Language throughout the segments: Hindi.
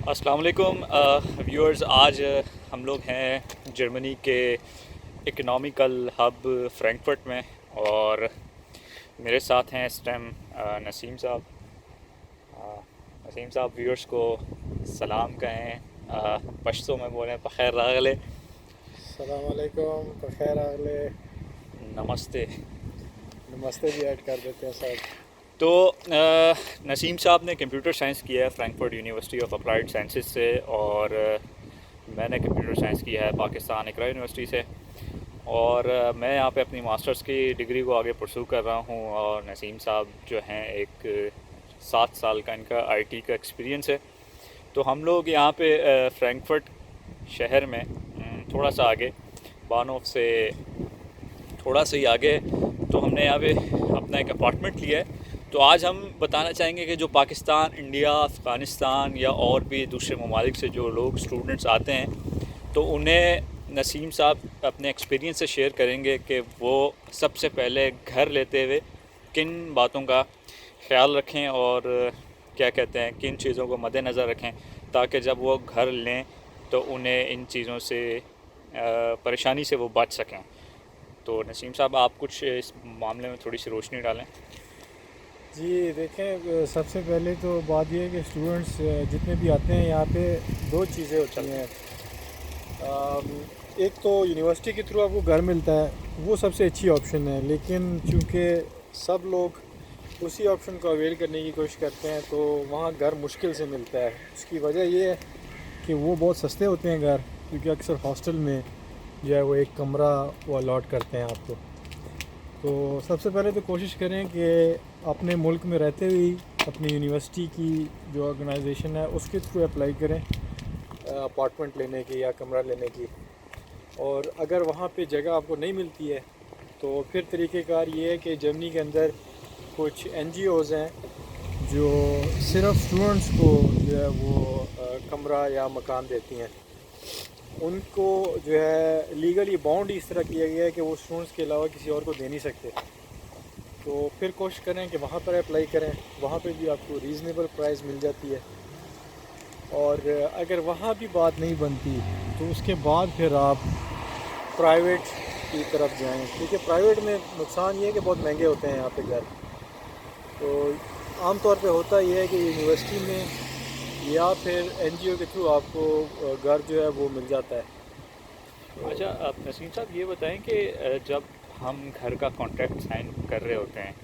अस्सलाम वालेकुम व्यूअर्स। आज हम लोग हैं जर्मनी के इकोनॉमिकल हब फ्रैंकफर्ट में और मेरे साथ हैं इस टाइम नसीम साहब। नसीम साहब व्यूअर्स को सलाम कहें, पश्तो में बोलें बख़ैर रागले। सलाम अलैकुम, बखैर अगले। नमस्ते। नमस्ते भी ऐड कर देते हैं साहब। तो नसीम साहब ने कंप्यूटर साइंस किया है Frankfurt university of applied sciences से और मैंने कंप्यूटर साइंस किया है पाकिस्तान इकरा यूनिवर्सिटी से और मैं यहाँ पे अपनी मास्टर्स की डिग्री को आगे परसू कर रहा हूँ। और नसीम साहब जो हैं एक 7 साल का इनका आईटी का एक्सपीरियंस है। तो हम लोग यहाँ पे फ्रैंकफर्ट शहर में थोड़ा सा आगे बानोफ से थोड़ा सा ही आगे तो हमने यहाँ पे अपना एक अपार्टमेंट लिया है। तो आज हम बताना चाहेंगे कि जो पाकिस्तान, इंडिया, अफ़गानिस्तान या और भी दूसरे ममालिक से जो लोग स्टूडेंट्स आते हैं तो उन्हें नसीम साहब अपने एक्सपीरियंस से शेयर करेंगे कि वो सबसे पहले घर लेते हुए किन बातों का ख्याल रखें और क्या कहते हैं किन चीज़ों को मद्देनज़र रखें ताकि जब वो घर लें तो उन्हें इन चीज़ों से परेशानी से वो बच सकें। तो नसीम साहब आप कुछ इस मामले में थोड़ी सी रोशनी डालें। जी देखें, सबसे पहले तो बात यह है कि स्टूडेंट्स जितने भी आते हैं यहाँ पे दो चीज़ें होती हैं। एक तो यूनिवर्सिटी के थ्रू आपको घर मिलता है, वो सबसे अच्छी ऑप्शन है, लेकिन चूँकि सब लोग उसी ऑप्शन को अवेल करने की कोशिश करते हैं तो वहाँ घर मुश्किल से मिलता है। उसकी वजह ये है कि वो बहुत सस्ते होते हैं घर, क्योंकि अक्सर हॉस्टल में जो है वो एक कमरा वो अलॉट करते हैं आपको। तो सबसे पहले तो कोशिश करें कि अपने मुल्क में रहते हुए अपनी यूनिवर्सिटी की जो ऑर्गेनाइजेशन है उसके थ्रू अप्लाई करें अपार्टमेंट लेने की या कमरा लेने की। और अगर वहाँ पे जगह आपको नहीं मिलती है तो फिर तरीक़ेकार ये है कि जर्मनी के अंदर कुछ NGOs हैं जो सिर्फ स्टूडेंट्स को जो है वो कमरा या मकान देती हैं। उनको जो है लीगली बाउंड इस तरह किया गया है कि वो स्टूडेंट्स के अलावा किसी और को दे नहीं सकते। तो फिर कोशिश करें कि वहाँ पर अप्लाई करें, वहाँ पे भी आपको रीज़नेबल प्राइस मिल जाती है। और अगर वहाँ भी बात नहीं बनती तो उसके बाद फिर आप प्राइवेट की तरफ जाएं, क्योंकि प्राइवेट में नुकसान ये है कि बहुत महंगे होते हैं यहाँ पे घर। तो आम तौर पे होता ये है कि यूनिवर्सिटी में या फिर NGO के थ्रू आपको घर जो है वो मिल जाता है। अच्छा, आप नसीम साहब ये बताएं कि जब हम घर का कॉन्ट्रैक्ट साइन कर रहे होते हैं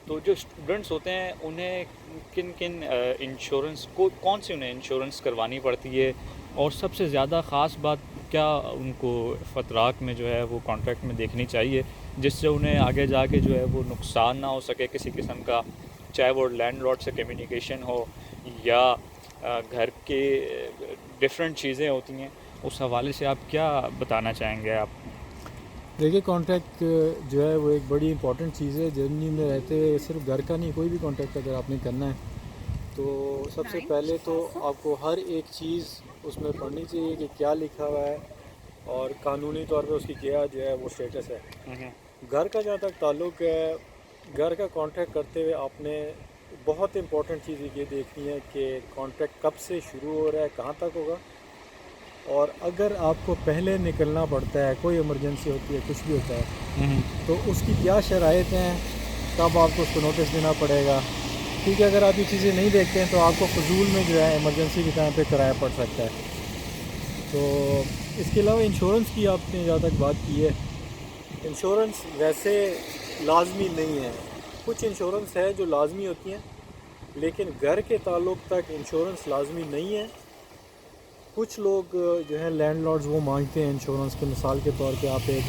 तो जो स्टूडेंट्स होते हैं उन्हें किन किन इंश्योरेंस को कौन सी उन्हें इंश्योरेंस करवानी पड़ती है और सबसे ज़्यादा ख़ास बात क्या उनको फ़तराक में जो है वो कॉन्ट्रैक्ट में देखनी चाहिए जिससे उन्हें आगे जाके जो है वो नुकसान ना हो सके किसी किस्म का, चाहे वो लैंडलॉर्ड से कम्युनिकेशन हो या घर के डिफरेंट चीज़ें होती हैं। उस हवाले से आप क्या बताना चाहेंगे आप? देखिए, कॉन्ट्रैक्ट जो है वो एक बड़ी इंपॉर्टेंट चीज़ है। जर्मनी में रहते हुए सिर्फ घर का नहीं, कोई भी कॉन्ट्रैक्ट अगर आपने करना है तो सबसे पहले तो आपको हर एक चीज़ उसमें पढ़नी चाहिए कि क्या लिखा हुआ है और कानूनी तौर पे उसकी क्या जो है वो स्टेटस है। घर का जहाँ तक ताल्लुक़ है, घर का कॉन्ट्रैक्ट करते हुए आपने बहुत इंपॉर्टेंट चीज़ ये देखनी है कि कॉन्ट्रैक्ट कब से शुरू हो रहा है, कहाँ तक होगा। और अगर आपको पहले निकलना पड़ता है, कोई इमरजेंसी होती है, कुछ भी होता है, तो उसकी क्या शराइत हैं, तब आपको उसको नोटिस देना पड़ेगा। क्योंकि अगर आप ये चीज़ें नहीं देखते हैं तो आपको फजूल में जो है इमरजेंसी के टाइम पे किराया पड़ सकता है। तो इसके अलावा इंश्योरेंस की आपने जहाँ तक बात की है, इंश्योरेंस वैसे लाजमी नहीं है। कुछ इंश्योरेंस है जो लाजमी होती हैं, लेकिन घर के ताल्लुक़ तक इंश्योरेंस लाजमी नहीं है। कुछ लोग जो है लैंडलॉर्ड्स वो मांगते हैं इंश्योरेंस के, मिसाल के तौर पे आप एक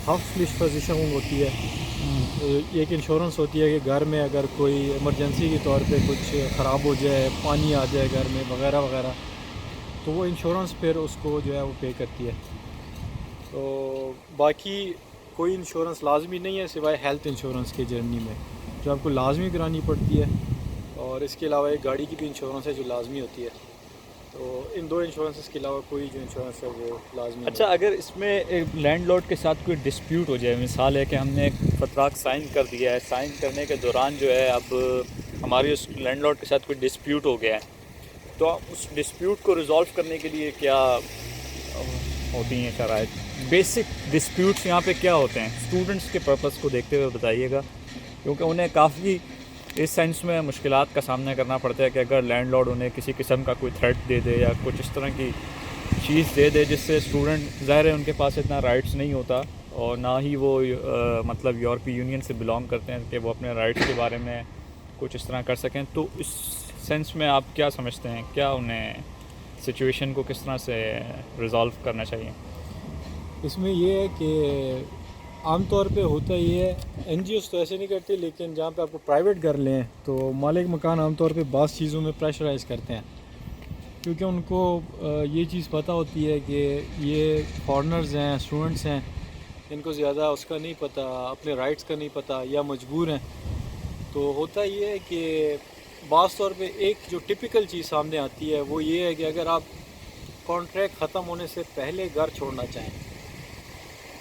हाउसप्फलिchtversicherung होती है, एक इंश्योरेंस होती है कि घर में अगर कोई इमरजेंसी के तौर पे कुछ ख़राब हो जाए, पानी आ जाए घर में वगैरह वगैरह, तो वो इंश्योरेंस फिर उसको जो है वो पे करती है। तो बाकी कोई इंश्योरेंस लाजमी नहीं है सिवाय हेल्थ इंश्योरेंस के जर्मनी में, जो आपको लाजमी करानी पड़ती है। और इसके अलावा एक गाड़ी की भी इंश्योरेंस है जो लाजमी होती है। तो इन दो इंश्योरेंस के अलावा कोई जो इंश्योरेंस है वो लाजमी अच्छा, नहीं। अगर इसमें लैंडलॉर्ड के साथ कोई डिस्प्यूट हो जाए, मिसाल है कि हमने एक फ़तराक साइन कर दिया है, साइन करने के दौरान जो है अब हमारी उस लैंडलॉर्ड के साथ कोई डिस्प्यूट हो गया है तो उस डिस्प्यूट को रिज़ॉल्व करने के लिए क्या होती हैं शराइत? बेसिक डिस्प्यूट्स यहाँ पे क्या होते हैं, स्टूडेंट्स के पर्पस को देखते हुए बताइएगा, क्योंकि उन्हें काफ़ी इस सेंस में मुश्किलात का सामना करना पड़ता है कि अगर लैंडलॉर्ड उन्हें किसी किस्म का कोई थ्रेट दे दे या कुछ इस तरह की चीज़ दे दे जिससे स्टूडेंट, ज़ाहिर है उनके पास इतना राइट्स नहीं होता और ना ही वो मतलब यूरोपीय यूनियन से बिलोंग करते हैं कि वो अपने राइट्स के बारे में कुछ इस तरह कर सकें। तो इस सेंस में आप क्या समझते हैं, क्या उन्हें सिचुएशन को किस तरह से रिज़ॉल्व करना चाहिए? इसमें ये है कि आमतौर पे होता ये है, एनजीओस तो ऐसे नहीं करती, लेकिन जहाँ पे आपको प्राइवेट घर लें तो मालिक मकान आमतौर पे बाज़ चीज़ों में प्रेशराइज़ करते हैं, क्योंकि उनको ये चीज़ पता होती है कि ये फॉरेनर्स हैं, स्टूडेंट्स हैं, इनको ज़्यादा उसका नहीं पता, अपने राइट्स का नहीं पता या मजबूर हैं। तो होता ये है कि बाज़ तौर पे एक जो टिपिकल चीज़ सामने आती है वो ये है कि अगर आप कॉन्ट्रैक्ट ख़त्म होने से पहले घर छोड़ना चाहें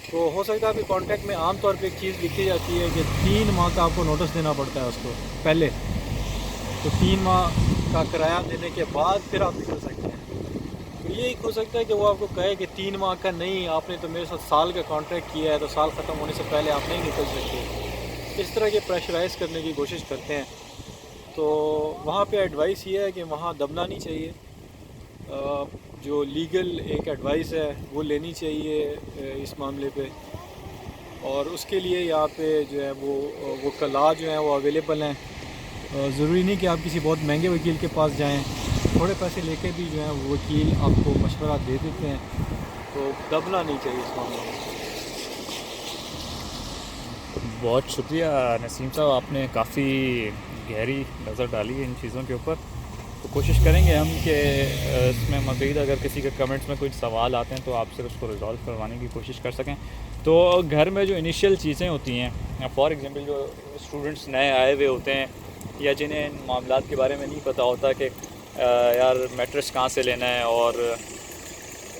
तो हो सकता है आपके कॉन्ट्रैक्ट में आम तौर पे एक चीज़ लिखी जाती है कि 3 माह का आपको नोटिस देना पड़ता है उसको पहले। तो 3 माह का किराया देने के बाद फिर आप निकल सकते हैं। तो ये एक हो सकता है कि वो आपको कहे कि 3 माह का नहीं, आपने तो मेरे साथ साल का कॉन्ट्रैक्ट किया है तो साल ख़त्म होने से पहले आप नहीं निकल सकते। इस तरह के प्रेशराइज़ करने की कोशिश करते हैं। तो वहाँ पे एडवाइस ये है कि वहाँ दबना नहीं चाहिए, जो लीगल एक एडवाइस है वो लेनी चाहिए इस मामले पे, और उसके लिए यहाँ पे जो है वो कला जो है वो अवेलेबल हैं। ज़रूरी नहीं कि आप किसी बहुत महंगे वकील के पास जाएं, थोड़े पैसे लेके भी जो है वो वकील आपको मशवरा दे देते हैं। तो दबना नहीं चाहिए इस मामले में। बहुत शुक्रिया नसीम साहब, आपने काफ़ी गहरी नज़र डाली है इन चीज़ों के ऊपर। तो कोशिश करेंगे हम कि इसमें मज़ीद अगर किसी के कमेंट्स में कोई सवाल आते हैं तो आपसे उसको रिज़ॉल्व करवाने की कोशिश कर सकें। तो घर में जो इनिशियल चीज़ें होती हैं, फॉर एग्ज़ाम्पल जो स्टूडेंट्स नए आए हुए होते हैं या जिन्हें इन मामलात के बारे में नहीं पता होता कि यार मैट्रेस कहाँ से लेना है, और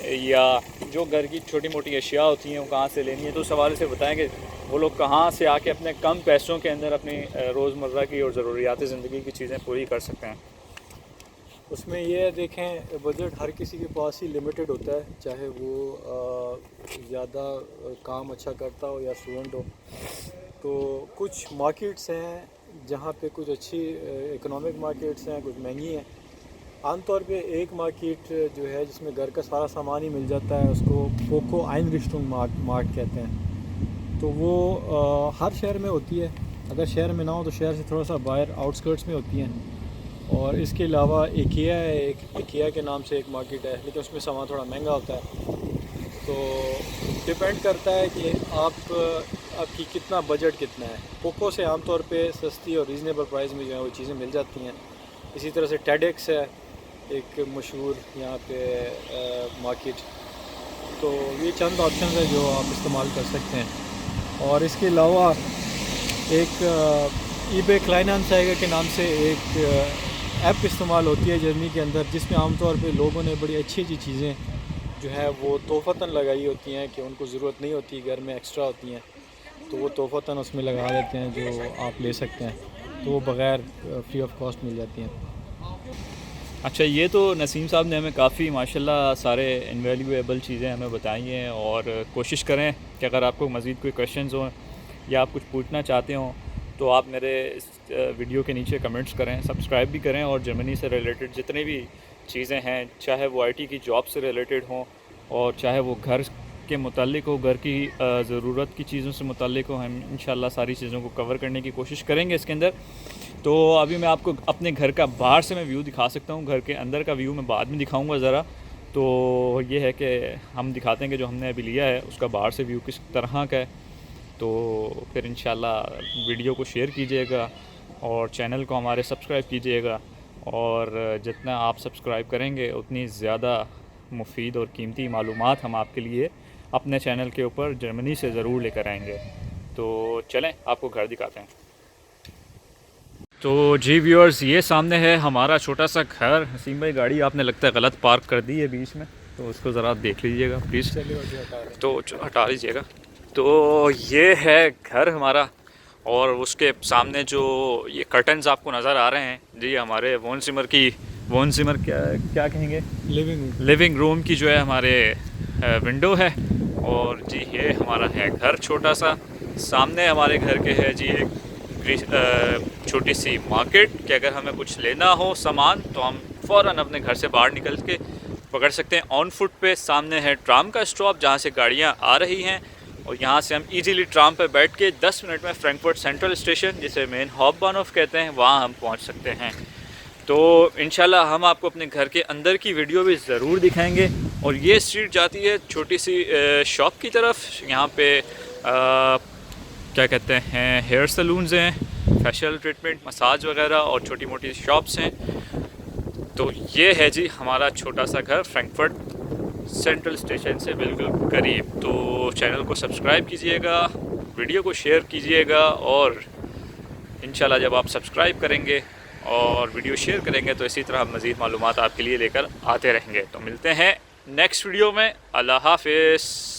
या जो घर की छोटी मोटी अशिया होती हैं वो कहाँ से लेनी है, तो उस हवाले से बताएं कि वो लोग कहाँ से आके अपने कम पैसों के अंदर अपनी रोज़मर्रा की और ज़रूरियात ज़िंदगी की चीज़ें पूरी कर सकते हैं। उसमें ये है, देखें बजट हर किसी के पास ही लिमिटेड होता है, चाहे वो ज़्यादा काम अच्छा करता हो या स्टूडेंट हो। तो कुछ मार्केट्स हैं जहाँ पे कुछ अच्छी इकोनॉमिक मार्केट्स हैं, कुछ महंगी हैं। आमतौर पे एक मार्केट जो है जिसमें घर का सारा सामान ही मिल जाता है, उसको पोको आइनरिस्टुंग मार्ट कहते हैं। तो वो हर शहर में होती है, अगर शहर में ना हो तो शहर से थोड़ा सा बाहर आउटस्कर्ट्स में होती हैं। और इसके अलावा इकिया है, एक इकिया के नाम से एक मार्केट है, लेकिन उसमें सामान थोड़ा महंगा होता है। तो डिपेंड करता है कि आपकी कितना बजट कितना है। पोको से आमतौर पे सस्ती और रीज़नेबल प्राइस में जो है वो चीज़ें मिल जाती हैं। इसी तरह से टेडेक्स है एक मशहूर यहाँ पे मार्केट। तो ये चंद ऑप्शन है जो आप इस्तेमाल कर सकते हैं। और इसके अलावा एक ईबे क्लाइनआनज़ाइगर के नाम से एक ऐप इस्तेमाल होती है जर्मनी के अंदर, जिसमें आमतौर पे लोगों ने बड़ी अच्छी अच्छी चीज़ें जो है वो तोहफ़तन लगाई होती हैं कि उनको ज़रूरत नहीं होती, घर में एक्स्ट्रा होती हैं, तो वो तोहफ़तन उसमें लगा देते हैं जो आप ले सकते हैं। तो वो बग़ैर फ्री ऑफ कॉस्ट मिल जाती हैं। अच्छा, ये तो नसीम साहब ने हमें काफ़ी माशाल्लाह सारे इनवैल्यूएबल चीज़ें हमें बताई हैं, और कोशिश करें कि अगर आपको मज़ीद कोई क्वेश्चंस हों या आप कुछ पूछना चाहते हों तो आप मेरे इस वीडियो के नीचे कमेंट्स करें, सब्सक्राइब भी करें, और जर्मनी से रिलेटेड जितनी भी चीज़ें हैं, चाहे वो आईटी की जॉब से रिलेटेड हों और चाहे वो घर के मुतालिक हो, घर की ज़रूरत की चीज़ों से मुतालिक हो, हम इंशाल्लाह सारी चीज़ों को कवर करने की कोशिश करेंगे इसके अंदर। तो अभी मैं आपको अपने घर का बाहर से मैं व्यू दिखा सकता हूँ, घर के अंदर का व्यू मैं बाद में दिखाऊँगा ज़रा। तो ये है कि हम दिखाते हैं कि जो हमने अभी लिया है उसका बाहर से व्यू किस तरह का है। तो फिर इंशाल्लाह वीडियो को शेयर कीजिएगा और चैनल को हमारे सब्सक्राइब कीजिएगा, और जितना आप सब्सक्राइब करेंगे उतनी ज़्यादा मुफीद और कीमती मालूमात हम आपके लिए अपने चैनल के ऊपर जर्मनी से ज़रूर लेकर आएंगे। तो चलें आपको घर दिखाते हैं। तो जी व्यूअर्स, ये सामने है हमारा छोटा सा घर। हसीम भाई, गाड़ी आपने लगता है गलत पार्क कर दी है बीच में, तो उसको ज़रा देख लीजिएगा प्लीज़। तो हटा लीजिएगा। तो ये है घर हमारा, और उसके सामने जो ये कर्टन्स आपको नज़र आ रहे हैं जी, हमारे वोन सिमर की वोन जिमर क्या क्या कहेंगे, लिविंग रूम की जो है हमारे विंडो है। और जी ये हमारा है घर छोटा सा। सामने हमारे घर के है जी एक छोटी सी मार्केट कि अगर हमें कुछ लेना हो सामान तो हम फ़ौरन अपने घर से बाहर निकल के पकड़ सकते हैं। ऑन फुट पे सामने है ट्राम का स्टॉप जहाँ से गाड़ियाँ आ रही हैं, और यहाँ से हम इजीली ट्राम पे बैठ के 10 मिनट में फ्रैंकफर्ट सेंट्रल स्टेशन जिसे मेन हॉबबानहोफ कहते हैं वहाँ हम पहुँच सकते हैं। तो इंशाल्लाह हम आपको अपने घर के अंदर की वीडियो भी ज़रूर दिखाएंगे। और ये स्ट्रीट जाती है छोटी सी शॉप की तरफ। यहाँ पे क्या कहते हैं हेयर सलून्स हैं, फेशियल ट्रीटमेंट, मसाज वगैरह और छोटी मोटी शॉप्स हैं। तो ये है जी हमारा छोटा सा घर फ्रैंकफर्ट सेंट्रल स्टेशन से बिल्कुल करीब। तो चैनल को सब्सक्राइब कीजिएगा, वीडियो को शेयर कीजिएगा, और इंशाल्लाह जब आप सब्सक्राइब करेंगे और वीडियो शेयर करेंगे तो इसी तरह मज़ीद मालूमात आपके लिए लेकर आते रहेंगे। तो मिलते हैं नेक्स्ट वीडियो में। अल्लाह हाफ़िज़।